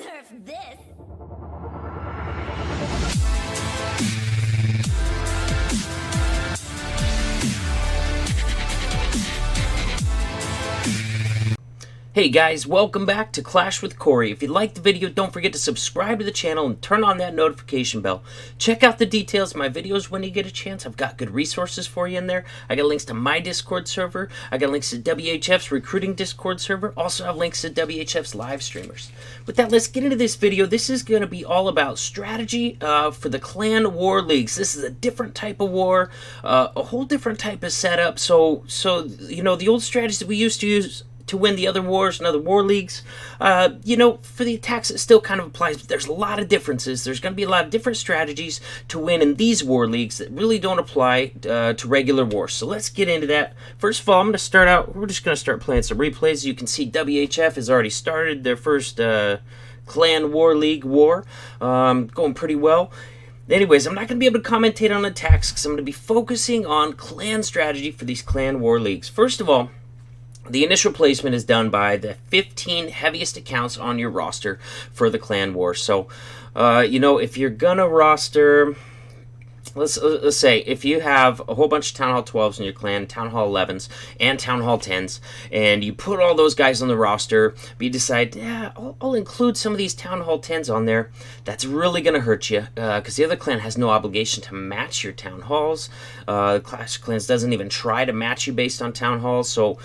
Nerf this! Hey guys, welcome back to Clash with Corey. If you liked the video, don't forget to subscribe to the channel and turn on that notification bell. Check out the details of my videos when you get a chance. I've got good resources for you in there. I got links to my Discord server. I got links to WHF's recruiting Discord server. Also have links to WHF's live streamers. With that, let's get into this video. This is going to be all about strategy for the clan war leagues. This is a different type of war, a whole different type of setup. So you know, the old strategies that we used to use to win the other wars and other war leagues, you know, for the attacks it still kind of applies, but there's a lot of differences. There's going to be a lot of different strategies to win in these war leagues that really don't apply to regular wars. So let's get into that. First of all, I'm going to start out, we're just going to start playing some replays. You can see WHF has already started their first clan war league war, going pretty well. Anyways, I'm not going to be able to commentate on attacks because I'm going to be focusing on clan strategy for these clan war leagues. First of all, the initial placement is done by the 15 heaviest accounts on your roster for the clan war. So, you know, if you're gonna roster, let's say if you have a whole bunch of Town Hall 12s in your clan, Town Hall 11s, and Town Hall 10s, and you put all those guys on the roster, but you decide, yeah, I'll include some of these Town Hall 10s on there, that's really going to hurt you, because the other clan has no obligation to match your Town Halls. Clash of Clans doesn't even try to match you based on Town Halls, so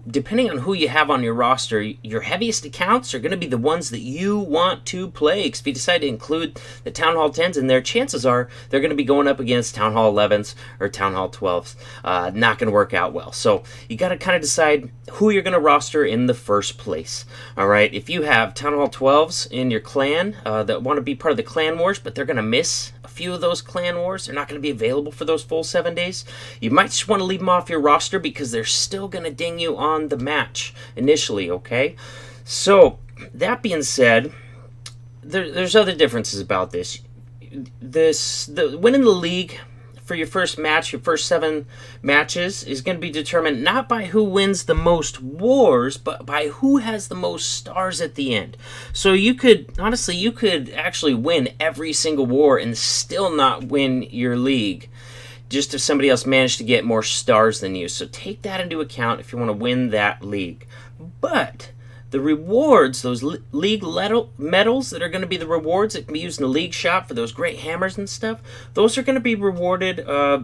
depending on who you have on your roster, your heaviest accounts are going to be the ones that you want to play, because if you decide to include the Town Hall 10s in there, chances are they're going to be going up against Town Hall 11s or Town Hall 12s. Not going to work out well. So you got to kind of decide who you're going to roster in the first place. All right, if you have Town Hall 12s in your clan that want to be part of the clan wars, but they're going to miss a few of those clan wars, they're not going to be available for those full 7 days, you might just want to leave them off your roster because they're still going to ding you on the match initially, okay? So that being said, there's other differences about this. The winning the league for your first match, your first 7 matches, is going to be determined not by who wins the most wars, but by who has the most stars at the end. So you could, honestly, you could actually win every single war and still not win your league, just if somebody else managed to get more stars than you. So take that into account if you want to win that league. But the rewards, those league medals that are going to be the rewards that can be used in the league shop for those great hammers and stuff, those are going to be rewarded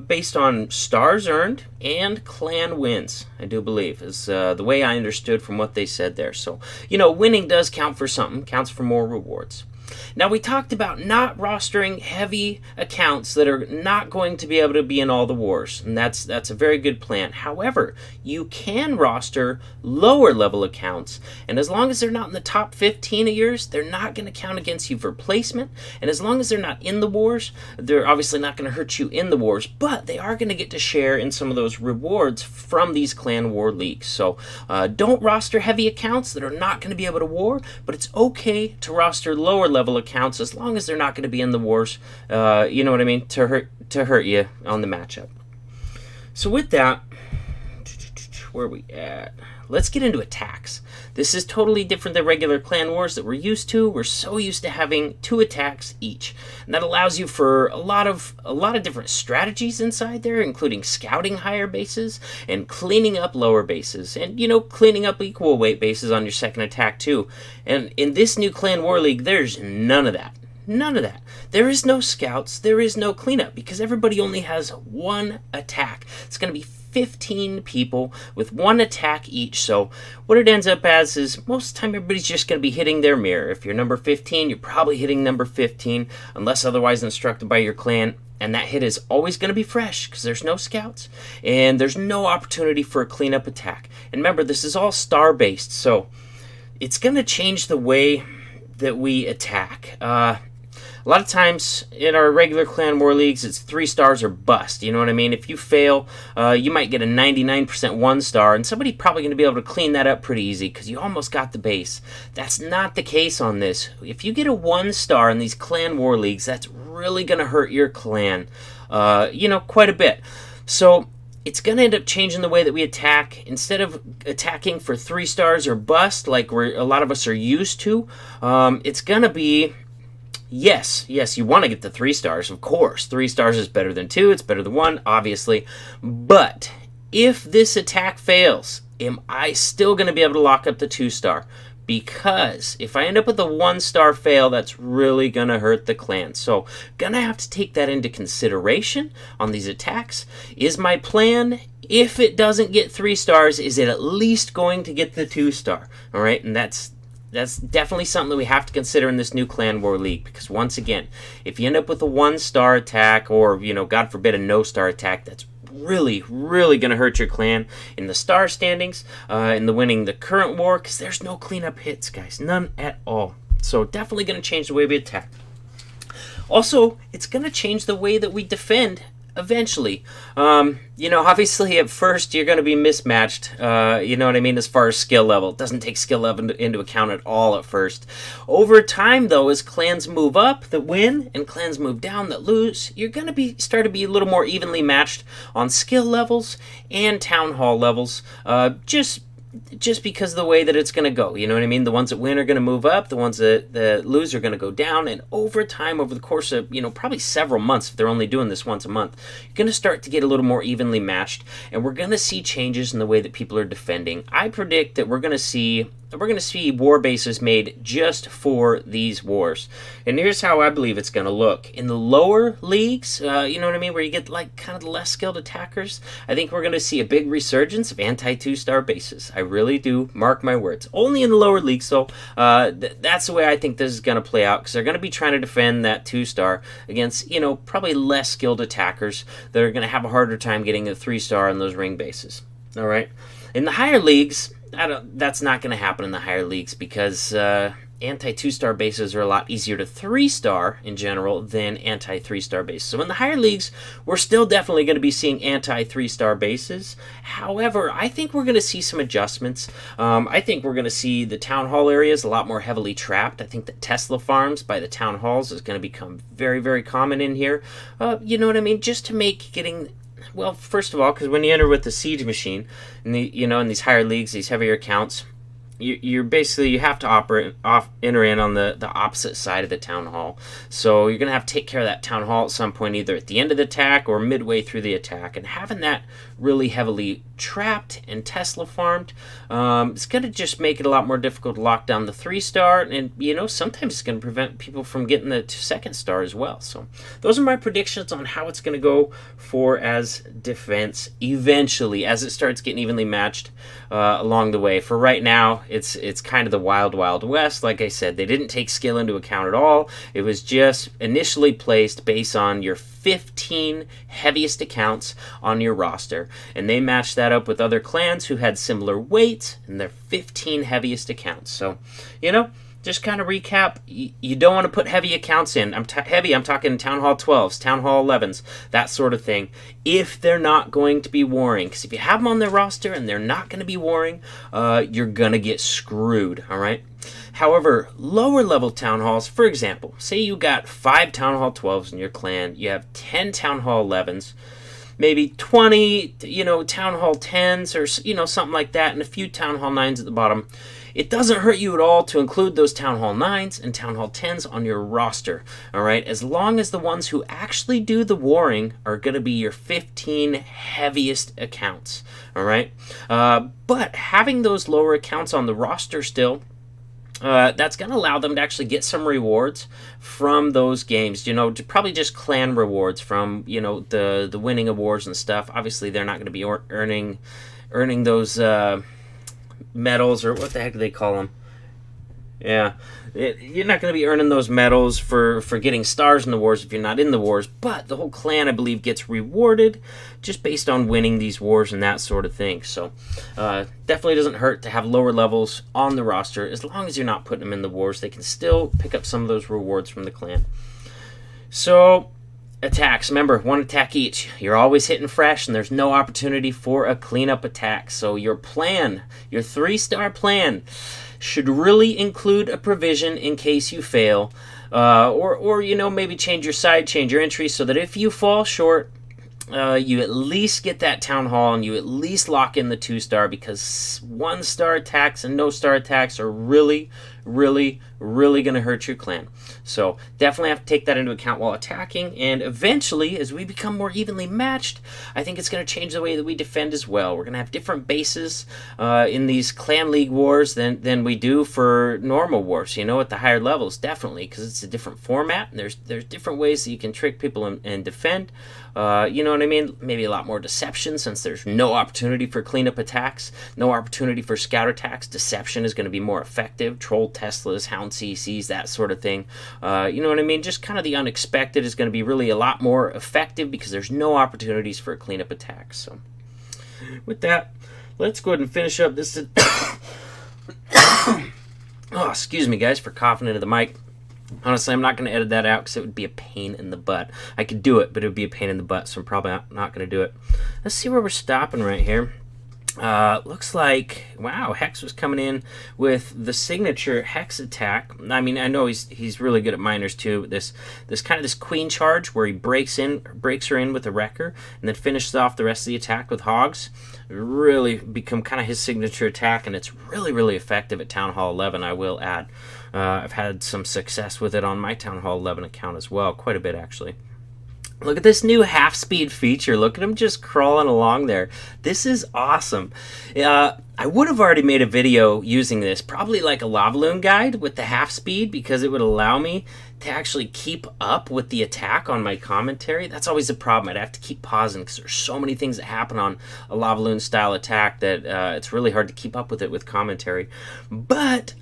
based on stars earned and clan wins, I do believe, is the way I understood from what they said there. So, you know, winning does count for something, counts for more rewards. Now, we talked about not rostering heavy accounts that are not going to be able to be in all the wars, and that's a very good plan. However, you can roster lower level accounts, and as long as they're not in the top 15 of yours, they're not going to count against you for placement, and as long as they're not in the wars, they're obviously not going to hurt you in the wars, but they are going to get to share in some of those rewards from these clan war leagues. So don't roster heavy accounts that are not going to be able to war, but it's okay to roster lower level accounts as long as they're not going to be in the wars, you know what I mean, to hurt you on the matchup. So with that, where are we at? Let's get into attacks. This is totally different than regular clan wars that we're used to. We're so used to having 2 attacks each, and that allows you for a lot of different strategies inside there, including scouting higher bases and cleaning up lower bases, and, you know, cleaning up equal weight bases on your second attack too. And in this new clan war league, there's none of that. None of that. There is no scouts. There is no cleanup because everybody only has 1 attack. It's going to be 15 people with 1 attack each. So what it ends up as is most of the time everybody's just going to be hitting their mirror. If you're number 15, you're probably hitting number 15 unless otherwise instructed by your clan. And that hit is always going to be fresh because there's no scouts and there's no opportunity for a cleanup attack. And remember, this is all star based, so it's going to change the way that we attack. A lot of times in our regular clan war leagues, it's 3 stars or bust. You know what I mean? If you fail, you might get a 99% 1 star, and somebody's probably going to be able to clean that up pretty easy because you almost got the base. That's not the case on this. If you get a 1 star in these clan war leagues, that's really going to hurt your clan, you know, quite a bit. So it's going to end up changing the way that we attack. Instead of attacking for 3 stars or bust like a lot of us are used to, it's going to be, yes, you want to get the 3 stars, of course. 3 stars is better than 2, it's better than 1, obviously. But if this attack fails, am I still going to be able to lock up the 2-star? Because if I end up with a 1-star fail, that's really going to hurt the clan. So, going to have to take that into consideration on these attacks. Is my plan, if it doesn't get 3 stars, is it at least going to get the 2-star? All right, and that's definitely something that we have to consider in this new Clan War League, because once again, if you end up with a 1-star attack, or, God forbid, a no-star attack, that's really going to hurt your clan in the star standings, in the winning the current war, because there's no cleanup hits, guys. None at all. So definitely going to change the way we attack. Also, it's going to change the way that we defend eventually. Obviously at first you're going to be mismatched, you know what I mean, as far as skill level. It doesn't take skill level into account at all at first. Over time, though, as clans move up that win and clans move down that lose, you're going to start to be a little more evenly matched on skill levels and town hall levels, just because of the way that it's going to go. You know what I mean? The ones that win are going to move up. The ones that lose are going to go down. And over time, over the course of, probably several months, if they're only doing this once a month, you're going to start to get a little more evenly matched. And we're going to see changes in the way that people are defending. I predict that we're going to see war bases made just for these wars. And here's how I believe it's going to look. In the lower leagues, you know what I mean, where you get like kind of the less skilled attackers, I think we're going to see a big resurgence of anti-2-star bases. I really do, mark my words. Only in the lower leagues, so that's the way I think this is going to play out, because they're going to be trying to defend that 2-star against, probably less skilled attackers that are going to have a harder time getting a 3-star on those ring bases. All right? In the higher leagues, that's not going to happen in the higher leagues, because anti-2-star bases are a lot easier to 3-star in general than anti-3-star bases. So in the higher leagues, we're still definitely going to be seeing anti-3-star bases. However, I think we're going to see some adjustments. I think we're going to see the town hall areas a lot more heavily trapped. I think that Tesla farms by the town halls is going to become very, very common in here. You know what I mean? Just to make getting... Well, first of all, because when you enter with the siege machine, in these higher leagues, these heavier accounts, you have to enter in on the opposite side of the town hall. So you're going to have to take care of that town hall at some point, either at the end of the attack or midway through the attack. And having that really heavily trapped and Tesla farmed, it's going to just make it a lot more difficult to lock down the 3-star. And, sometimes it's going to prevent people from getting the 2nd star as well. So those are my predictions on how it's going to go for as defense eventually, as it starts getting evenly matched along the way. For right now, it's kind of the wild west. Like I said, they didn't take skill into account at all. It was just initially placed based on your 15 heaviest accounts on your roster, and they matched that up with other clans who had similar weights and their 15 heaviest accounts. So, just kind of recap, you don't want to put heavy accounts in. I'm talking Town Hall 12s, Town Hall 11s, that sort of thing, if they're not going to be warring. Because if you have them on their roster and they're not going to be warring, you're going to get screwed, all right? However, lower level Town Halls, for example, say you got 5 Town Hall 12s in your clan, you have 10 Town Hall 11s, maybe 20, Town Hall 10s or, something like that, and a few Town Hall 9s at the bottom. It doesn't hurt you at all to include those Town Hall 9s and Town Hall 10s on your roster, all right? As long as the ones who actually do the warring are going to be your 15 heaviest accounts, all right? But having those lower accounts on the roster still, that's going to allow them to actually get some rewards from those games, probably just clan rewards from, the winning awards and stuff. Obviously, they're not going to be earning those medals, or what the heck do they call them? Yeah, you're not going to be earning those medals for getting stars in the wars if you're not in the wars, but the whole clan, I believe, gets rewarded just based on winning these wars and that sort of thing. So definitely doesn't hurt to have lower levels on the roster. As long as you're not putting them in the wars, they can still pick up some of those rewards from the clan. So attacks, remember, 1 attack each. You're always hitting fresh, and there's no opportunity for a cleanup attack. So your plan, your 3-star plan, should really include a provision in case you fail, or maybe change your side, change your entry, so that if you fall short, you at least get that town hall and you at least lock in the 2-star, because 1-star attacks and no star attacks are really going to hurt your clan. So definitely have to take that into account while attacking, and eventually as we become more evenly matched, I think it's going to change the way that we defend as well. We're going to have different bases in these clan league wars than we do for normal wars, you know, at the higher levels, definitely, because it's a different format and there's different ways that you can trick people and defend. You know what I mean? Maybe a lot more deception, since there's no opportunity for cleanup attacks, no opportunity for scout attacks. Deception is going to be more effective. Troll Teslas, Hound CCs, that sort of thing. You know what I mean? Just kind of the unexpected is going to be really a lot more effective because there's no opportunities for cleanup attacks. So with that, let's go ahead and finish up this. Oh, excuse me, guys, for coughing into the mic. Honestly, I'm not going to edit that out because it would be a pain in the butt. I could do it, but it would be a pain in the butt, so I'm probably not going to do it. Let's see where we're stopping right here. Looks like, wow, Hex was coming in with the signature Hex attack. I mean, I know he's really good at miners too. This queen charge where he breaks her in with a wrecker and then finishes off the rest of the attack with hogs. Really become kind of his signature attack, and it's really effective at Town Hall 11, I will add. I've had some success with it on my Town Hall 11 account as well, quite a bit actually. Look at this new half-speed feature. Look at him just crawling along there. This is awesome. I would have already made a video using this, probably like a lava loon guide with the half-speed, because it would allow me to actually keep up with the attack on my commentary. That's always the problem. I'd have to keep pausing because there's so many things that happen on a lava loon style attack that it's really hard to keep up with it with commentary. But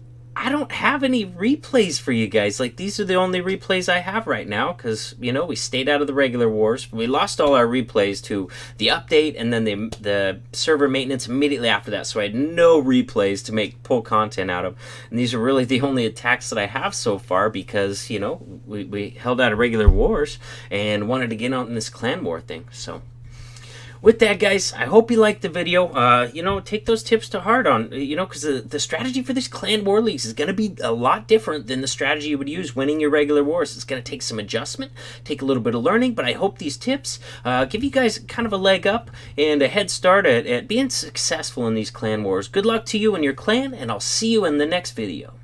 I don't have any replays for you guys. Like, these are the only replays I have right now because, you know, we stayed out of the regular wars. We lost all our replays to the update and then the server maintenance immediately after that. So I had no replays to pull content out of. And these are really the only attacks that I have so far because, you know, we held out of regular wars and wanted to get on this clan war thing. So with that, guys, I hope you liked the video. You know, take those tips to heart on, you know, because the strategy for these clan war leagues is going to be a lot different than the strategy you would use winning your regular wars. It's going to take some adjustment, take a little bit of learning, but I hope these tips give you guys kind of a leg up and a head start at being successful in these clan wars. Good luck to you and your clan, and I'll see you in the next video.